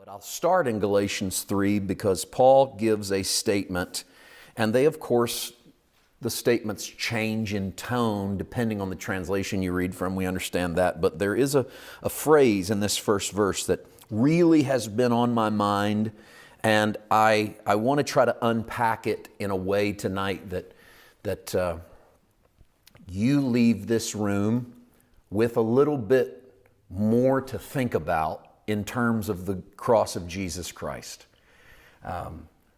But I'll start in Galatians 3 because Paul gives a statement, and they, of course, the statements change in tone depending on the translation you read from. We understand that. But there is a phrase in this first verse that really has been on my mind, and I want to try to unpack it in a way tonight that you leave this room with a little bit more to think about in terms of the cross of Jesus Christ.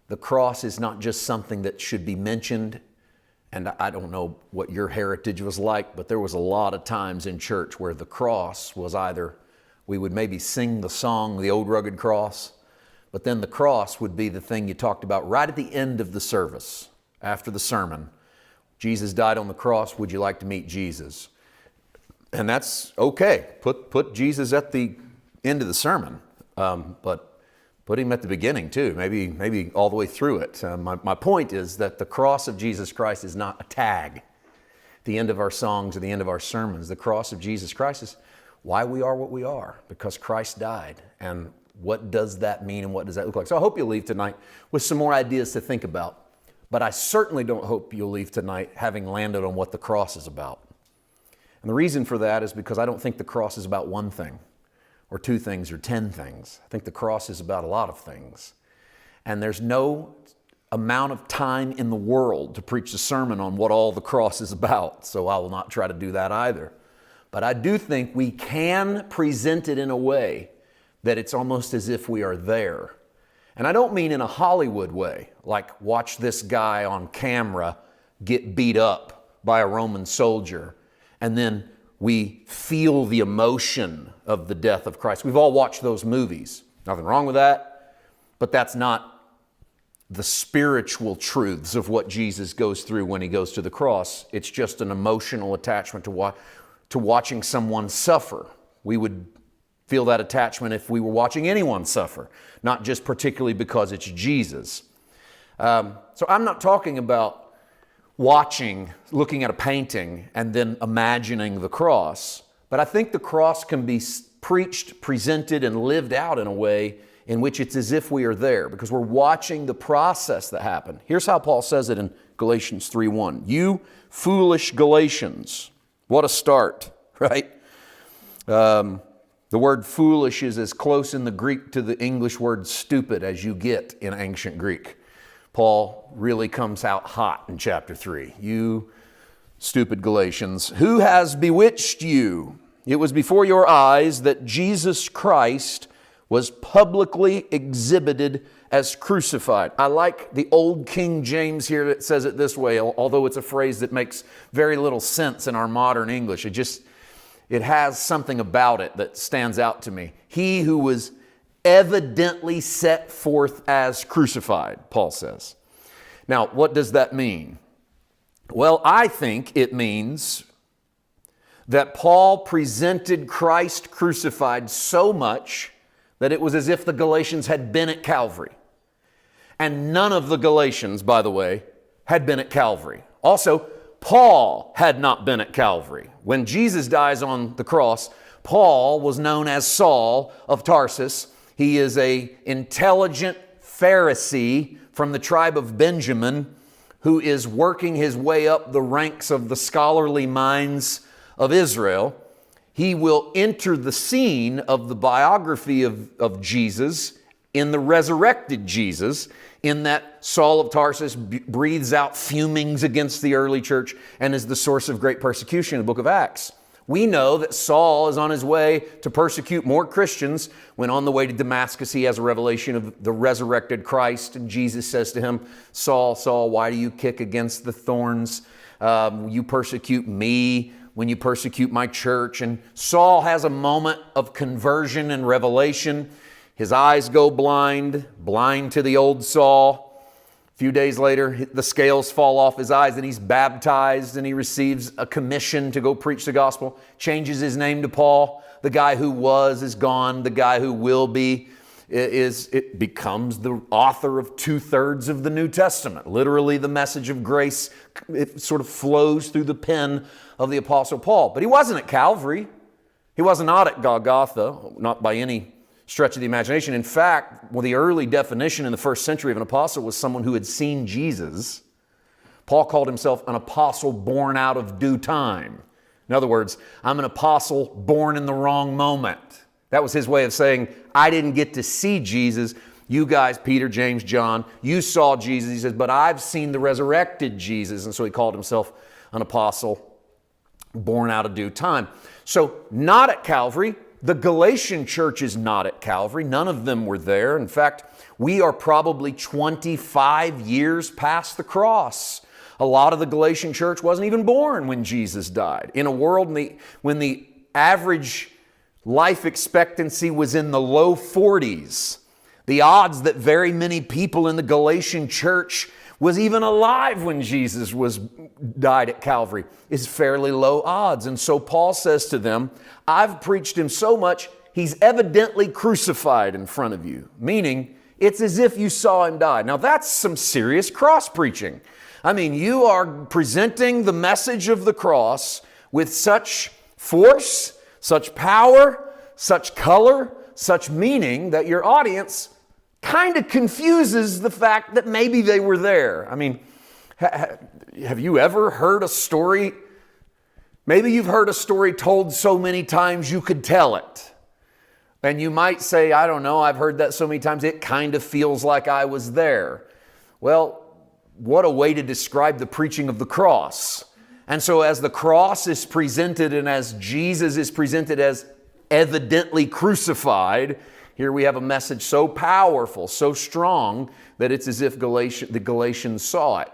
The cross is not just something that should be mentioned, and I don't know what your heritage was like, but there was a lot of times in church where the cross was either, we would maybe sing the song, The Old Rugged Cross, but then the cross would be the thing you talked about right at the end of the service, after the sermon. Jesus died on the cross, would you like to meet Jesus? And that's okay, put Jesus at the end of the sermon, but put him at the beginning too, maybe all the way through it. My point is that the cross of Jesus Christ is not a tag at the end of our songs or the end of our sermons. The cross of Jesus Christ is why we are what we are, because Christ died. And what does that mean and what does that look like? So I hope you'll leave tonight with some more ideas to think about, but I certainly don't hope you'll leave tonight having landed on what the cross is about. And the reason for that is because I don't think the cross is about one thing, or two things, or 10 things. I think the cross is about a lot of things. And there's no amount of time in the world to preach a sermon on what all the cross is about, so I will not try to do that either. But I do think we can present it in a way that it's almost as if we are there. And I don't mean in a Hollywood way, like watch this guy on camera get beat up by a Roman soldier, and then we feel the emotion of the death of Christ. We've all watched those movies. Nothing wrong with that, but that's not the spiritual truths of what Jesus goes through when he goes to the cross. It's just an emotional attachment to watching someone suffer. We would feel that attachment if we were watching anyone suffer, not just particularly because it's Jesus. So I'm not talking about looking at a painting and then imagining the cross. But I think the cross can be preached, presented, and lived out in a way in which it's as if we are there, because we're watching the process that happened. Here's how Paul says it in Galatians 3:1. You foolish Galatians. What a start, right? The word foolish is as close in the Greek to the English word stupid as you get in ancient Greek. Paul really comes out hot in chapter 3. You stupid Galatians, who has bewitched you? It was before your eyes that Jesus Christ was publicly exhibited as crucified. I like the old King James here that says it this way, although it's a phrase that makes very little sense in our modern English. It has something about it that stands out to me. He who was evidently set forth as crucified, Paul says. Now, what does that mean? Well, I think it means that Paul presented Christ crucified so much that it was as if the Galatians had been at Calvary. And none of the Galatians, by the way, had been at Calvary. Also, Paul had not been at Calvary. When Jesus dies on the cross, Paul was known as Saul of Tarsus. He is an intelligent Pharisee from the tribe of Benjamin who is working his way up the ranks of the scholarly minds of Israel. He will enter the scene of the biography of Jesus in the resurrected Jesus, in that Saul of Tarsus breathes out fumings against the early church and is the source of great persecution in the book of Acts. We know that Saul is on his way to persecute more Christians when on the way to Damascus he has a revelation of the resurrected Christ, and Jesus says to him, Saul, Saul, why do you kick against the thorns? You persecute me when you persecute my church. And Saul has a moment of conversion and revelation. His eyes go blind to the old Saul. A few days later, the scales fall off his eyes and he's baptized and he receives a commission to go preach the gospel. Changes his name to Paul. The guy who was is gone. The guy who will be it becomes the author of 2/3 of the New Testament. Literally, the message of grace, it sort of flows through the pen of the Apostle Paul. But he wasn't at Calvary. He was not at Golgotha, not by any stretch of the imagination. In fact, well, the early definition in the first century of an apostle was someone who had seen Jesus. Paul called himself an apostle born out of due time. In other words, I'm an apostle born in the wrong moment. That was his way of saying, I didn't get to see Jesus. You guys, Peter, James, John, you saw Jesus. He says, but I've seen the resurrected Jesus. And so he called himself an apostle born out of due time. So not at Calvary. The Galatian church is not at Calvary. None of them were there. In fact, we are probably 25 years past the cross. A lot of the Galatian church wasn't even born when Jesus died. In a world when the average life expectancy was in the low 40s, the odds that very many people in the Galatian church was even alive when Jesus died at Calvary is fairly low odds. And so Paul says to them, I've preached him so much, he's evidently crucified in front of you. Meaning, it's as if you saw him die. Now that's some serious cross preaching. I mean, you are presenting the message of the cross with such force, such power, such color, such meaning that your audience kind of confuses the fact that maybe they were there. I mean, have you ever heard a story? Maybe you've heard a story told so many times you could tell it. And you might say, I don't know, I've heard that so many times, it kind of feels like I was there. Well, what a way to describe the preaching of the cross. And so as the cross is presented and as Jesus is presented as evidently crucified, here we have a message so powerful, so strong, that it's as if the Galatians saw it.